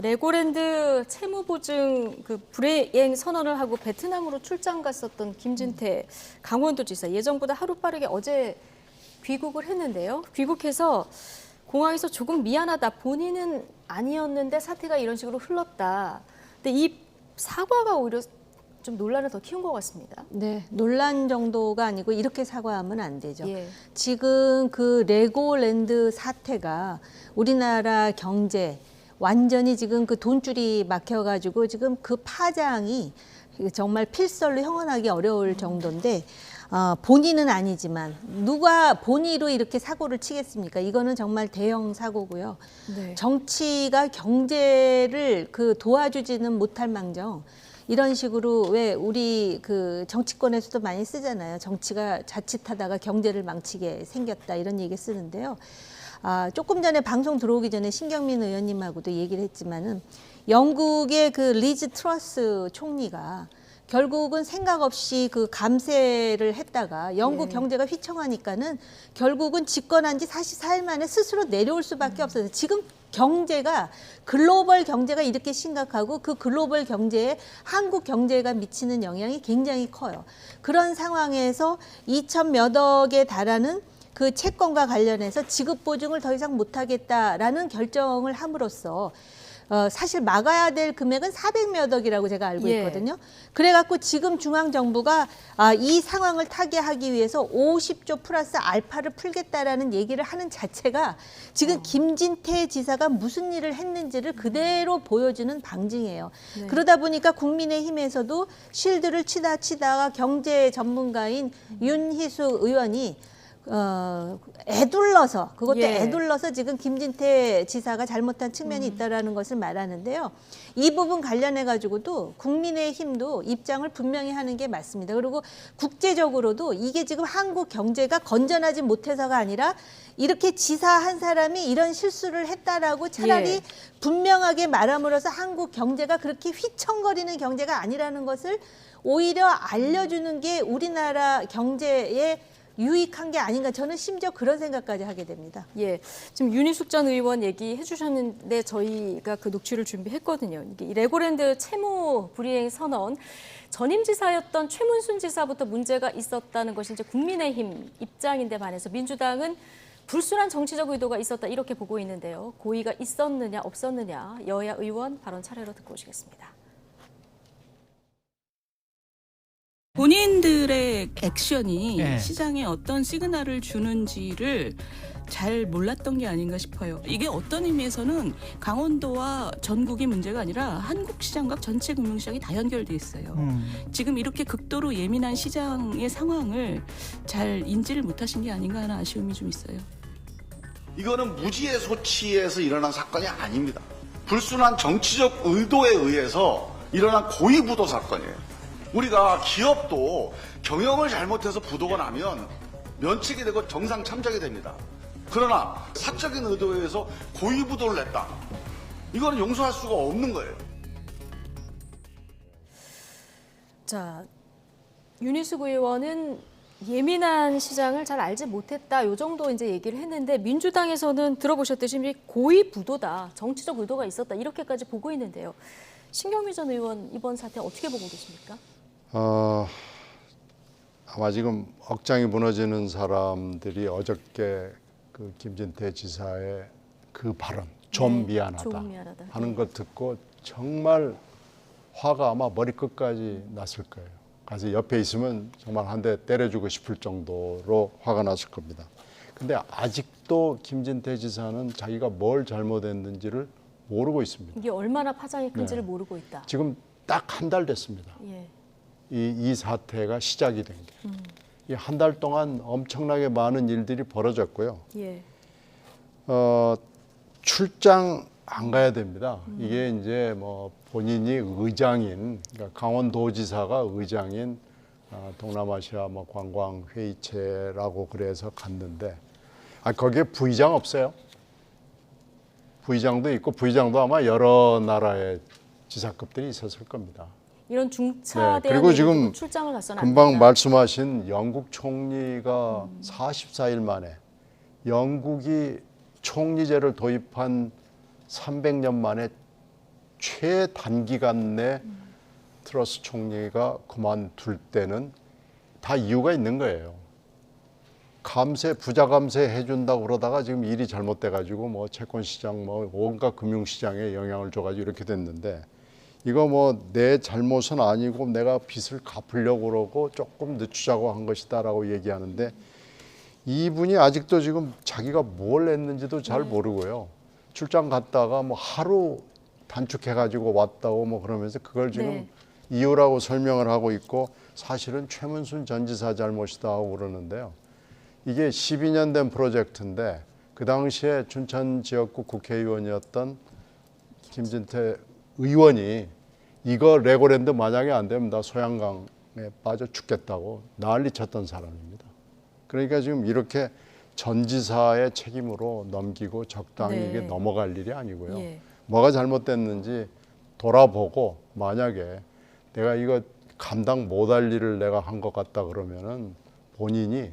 레고랜드 채무보증 불이행 선언을 하고 베트남으로 출장 갔었던 김진태 강원도지사 예정보다 하루빠르게 어제 귀국을 했는데요. 귀국해서 공항에서 조금 미안하다. 본인은 아니었는데 사태가 이런 식으로 흘렀다. 근데 이 사과가 오히려 좀 논란을 더 키운 것 같습니다. 네, 논란 정도가 아니고 이렇게 사과하면 안 되죠. 예. 지금 그 레고랜드 사태가 우리나라 경제 완전히 지금 그 돈줄이 막혀가지고 지금 그 파장이 정말 필설로 형언하기 어려울 정도인데 본인은 아니지만 누가 본의로 이렇게 사고를 치겠습니까? 이거는 정말 대형 사고고요. 네. 정치가 경제를 도와주지는 못할 망정 이런 식으로 왜 우리 그 정치권에서도 많이 쓰잖아요. 정치가 자칫하다가 경제를 망치게 생겼다 이런 얘기 쓰는데요. 조금 전에 방송 들어오기 전에 신경민 의원님하고도 얘기를 했지만은 영국의 그 리즈 트러스 총리가 결국은 생각 없이 그 감세를 했다가 영국 경제가 휘청하니까는 결국은 집권한 지 44일 만에 스스로 내려올 수밖에 없어요. 지금 경제가 글로벌 경제가 이렇게 심각하고 그 글로벌 경제에 한국 경제가 미치는 영향이 굉장히 커요. 그런 상황에서 2천 몇 억에 달하는 그 채권과 관련해서 지급 보증을 더 이상 못하겠다라는 결정을 함으로써 사실 막아야 될 금액은 400몇 억이라고 제가 알고 있거든요. 그래갖고 지금 중앙정부가 이 상황을 타개하기 위해서 50조 플러스 알파를 풀겠다라는 얘기를 하는 자체가 지금 김진태 지사가 무슨 일을 했는지를 그대로 보여주는 방증이에요. 네. 그러다 보니까 국민의힘에서도 쉴드를 치다가 경제 전문가인 윤희수 의원이 애둘러서 그것도 애둘러서 지금 김진태 지사가 잘못한 측면이 있다라는 것을 말하는데요. 이 부분 관련해 가지고도 국민의힘도 입장을 분명히 하는 게 맞습니다. 그리고 국제적으로도 이게 지금 한국 경제가 건전하지 못해서가 아니라 이렇게 지사 한 사람이 이런 실수를 했다라고 차라리 분명하게 말함으로써 한국 경제가 그렇게 휘청거리는 경제가 아니라는 것을 오히려 알려주는 게 우리나라 경제에 유익한 게 아닌가 저는 심지어 그런 생각까지 하게 됩니다. 예, 지금 윤희숙 전 의원 얘기해 주셨는데 저희가 그 녹취를 준비했거든요. 이게 레고랜드 채무 불이행 선언 전임 지사였던 최문순 지사부터 문제가 있었다는 것이 이제 국민의힘 입장인데 반해서 민주당은 불순한 정치적 의도가 있었다 이렇게 보고 있는데요. 고의가 있었느냐 없었느냐 여야 의원 발언 차례로 듣고 오시겠습니다. 본인들의 액션이 시장에 어떤 시그널을 주는지를 잘 몰랐던 게 아닌가 싶어요. 이게 어떤 의미에서는 강원도와 전국이 문제가 아니라 한국 시장과 전체 금융시장이 다 연결돼 있어요. 지금 이렇게 극도로 예민한 시장의 상황을 잘 인지를 못하신 게 아닌가 하는 아쉬움이 좀 있어요. 이거는 무지의 소치에서 일어난 사건이 아닙니다. 불순한 정치적 의도에 의해서 일어난 고의부도 사건이에요. 우리가 기업도 경영을 잘못해서 부도가 나면 면책이 되고 정상 참작이 됩니다. 그러나 사적인 의도에 의해서 고의부도를 냈다. 이거는 용서할 수가 없는 거예요. 자, 윤희숙 의원은 예민한 시장을 잘 알지 못했다. 요 정도 이제 얘기를 했는데 민주당에서는 들어보셨듯이 고의부도다. 정치적 의도가 있었다. 이렇게까지 보고 있는데요. 신경민 전 의원 이번 사태 어떻게 보고 계십니까? 아마 지금 억장이 무너지는 사람들이 어저께 그 김진태 지사의 그 발언 좀 미안하다 하는 걸 듣고 정말 화가 아마 머리끝까지 났을 거예요. 가서 옆에 있으면 정말 한 대 때려주고 싶을 정도로 화가 났을 겁니다. 근데 아직도 김진태 지사는 자기가 뭘 잘못했는지를 모르고 있습니다. 이게 얼마나 파장이 큰지를 모르고 있다. 지금 딱 한 달 됐습니다. 이 사태가 시작이 된 게. 이 한 달 동안 엄청나게 많은 일들이 벌어졌고요. 출장 안 가야 됩니다. 이게 이제 뭐 본인이 의장인, 그러니까 강원도지사가 의장인 동남아시아 뭐 관광회의체라고 그래서 갔는데, 거기에 부의장 없어요. 부의장도 있고 부의장도 아마 여러 나라의 지사급들이 있었을 겁니다. 이런 중차대한 그리고 지금 출장을 가서는 금방 말씀하신 영국 총리가 44일 만에 영국이 총리제를 도입한 300년 만에 최단기간 내 트러스 총리가 그만둘 때는 다 이유가 있는 거예요. 부자 감세 해준다고 그러다가 지금 일이 잘못돼가지고 뭐 채권시장 뭐 온갖 금융시장에 영향을 줘가지고 이렇게 됐는데, 이거 뭐 내 잘못은 아니고 내가 빚을 갚으려고 그러고 조금 늦추자고 한 것이다라고 얘기하는데, 이분이 아직도 지금 자기가 뭘 했는지도 잘 모르고요. 출장 갔다가 뭐 하루 단축해가지고 왔다고 뭐 그러면서 그걸 지금 네. 이유라고 설명을 하고 있고, 사실은 최문순 전 지사 잘못이다 하고 그러는데요. 이게 12년 된 프로젝트인데 그 당시에 춘천 지역구 국회의원이었던 김진태 의원이 이거 레고랜드 만약에 안 되면 나 소양강에 빠져 죽겠다고 난리 쳤던 사람입니다. 그러니까 지금 이렇게 전 지사의 책임으로 넘기고 적당히 네. 이게 넘어갈 일이 아니고요. 예. 뭐가 잘못됐는지 돌아보고, 만약에 내가 이거 감당 못할 일을 내가 한 것 같다 그러면은 본인이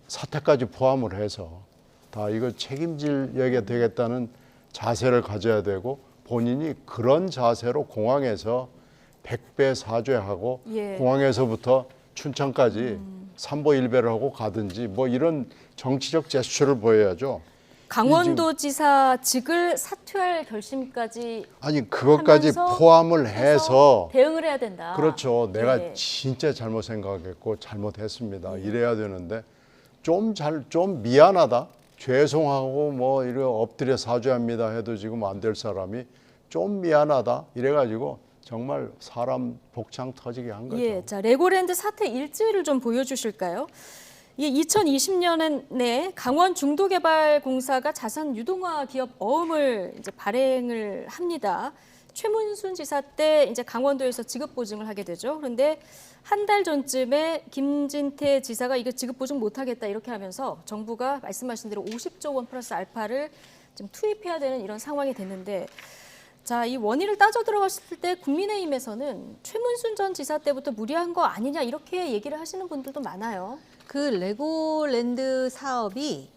사퇴까지 포함을 해서 다 이거 책임지려게 되겠다는 자세를 가져야 되고, 본인이 그런 자세로 공항에서 100배 사죄하고 예. 공항에서부터 춘천까지 삼보일배를 하고 가든지 뭐 이런 정치적 제스처를 보여야죠. 강원도지사직을 사퇴할 결심까지 아니 그것까지 하면서 포함을 해서 대응을 해야 된다. 그렇죠. 내가 예. 진짜 잘못 생각했고 잘못했습니다. 이래야 되는데 좀 미안하다, 죄송하고 뭐 이래 엎드려 사죄합니다 해도 지금 안 될 사람이 좀 미안하다 이래가지고 정말 사람 복창 터지게 한 거죠. 예, 자 레고랜드 사태 일지를 좀 보여주실까요? 이 2020년에 강원 중도개발공사가 자산 유동화 기업 어음을 이제 발행을 합니다. 최문순 지사 때 이제 강원도에서 지급 보증을 하게 되죠. 그런데 한 달 전쯤에 김진태 지사가 이거 지급 보증 못하겠다 이렇게 하면서 정부가 말씀하신 대로 50조 원 플러스 알파를 지금 투입해야 되는 이런 상황이 됐는데, 자, 이 원인을 따져 들어갔을 때 국민의힘에서는 최문순 전 지사 때부터 무리한 거 아니냐 이렇게 얘기를 하시는 분들도 많아요. 그 레고랜드 사업이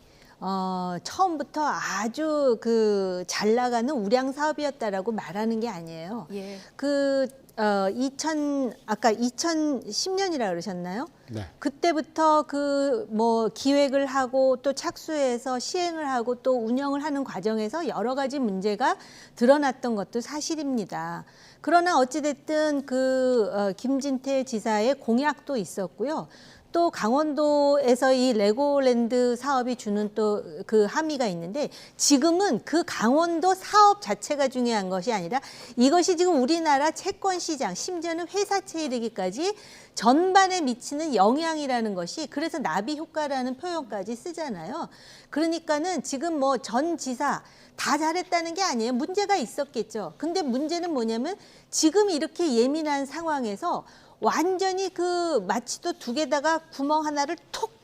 처음부터 아주 그 잘 나가는 우량 사업이었다라고 말하는 게 아니에요. 예. 아까 2010년이라 그러셨나요? 네. 그때부터 그 뭐 기획을 하고 또 착수해서 시행을 하고 또 운영을 하는 과정에서 여러 가지 문제가 드러났던 것도 사실입니다. 그러나 어찌됐든 김진태 지사의 공약도 있었고요. 또 강원도에서 이 레고랜드 사업이 주는 또 그 함의가 있는데, 지금은 그 강원도 사업 자체가 중요한 것이 아니라 이것이 지금 우리나라 채권 시장, 심지어는 회사채에 이르기까지 전반에 미치는 영향이라는 것이, 그래서 나비 효과라는 표현까지 쓰잖아요. 그러니까는 지금 뭐 전 지사 다 잘했다는 게 아니에요. 문제가 있었겠죠. 근데 문제는 뭐냐면 지금 이렇게 예민한 상황에서 완전히 마치 또 두 개다가 구멍 하나를 톡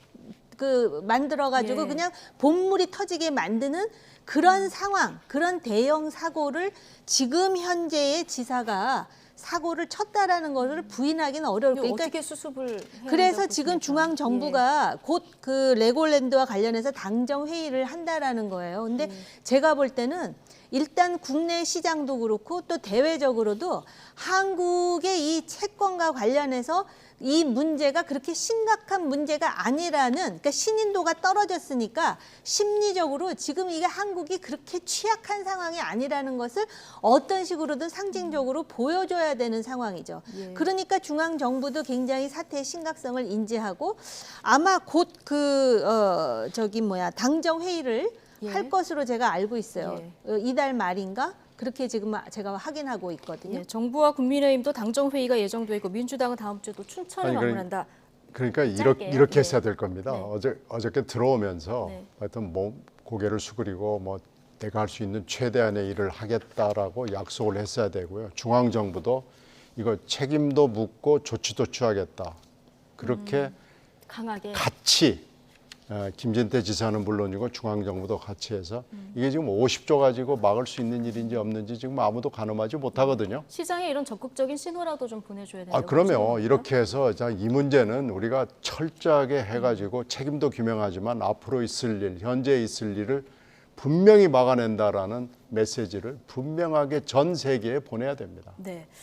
만들어가지고 예. 그냥 본물이 터지게 만드는 그런 상황, 그런 대형 사고를 지금 현재의 지사가 사고를 쳤다라는 것을 부인하기는 어려울 거예요. 그러니까 어떻게 수습을 해야 그래서 된다고 지금 보십니까? 중앙 정부가 곧 그 레고랜드와 관련해서 당정 회의를 한다라는 거예요. 근데 제가 볼 때는 일단 국내 시장도 그렇고 또 대외적으로도 한국의 이 채권과 관련해서 이 문제가 그렇게 심각한 문제가 아니라는, 그러니까 신인도가 떨어졌으니까 심리적으로 지금 이게 한국이 그렇게 취약한 상황이 아니라는 것을 어떤 식으로든 상징적으로 보여줘야 되는 상황이죠. 예. 그러니까 중앙 정부도 굉장히 사태의 심각성을 인지하고 아마 곧 당정 회의를 예. 할 것으로 제가 알고 있어요. 예. 이달 말인가? 그렇게 지금 제가 확인하고 있거든요. 예, 정부와 국민의힘도 당정 회의가 예정돼 있고 민주당은 다음 주도 춘천을 아니, 방문한다. 그러니까 짧게요. 이렇게 네. 했어야 될 겁니다. 네. 어저께 들어오면서 네. 하여튼 고개를 숙이고 뭐 내가 할 수 있는 최대한의 일을 하겠다라고 약속을 했어야 되고요. 중앙정부도 이거 책임도 묻고 조치도 취하겠다. 그렇게 강하게. 같이 김진태 지사는 물론이고 중앙정부도 같이 해서 이게 지금 50조 가지고 막을 수 있는 일인지 없는지 지금 아무도 가늠하지 못하거든요. 시장에 이런 적극적인 신호라도 좀 보내줘야 된다고 그러면 보십니까? 이렇게 해서 이 문제는 우리가 철저하게 해가지고 책임도 규명하지만 앞으로 있을 일, 현재 있을 일을 분명히 막아낸다라는 메시지를 분명하게 전 세계에 보내야 됩니다. 네.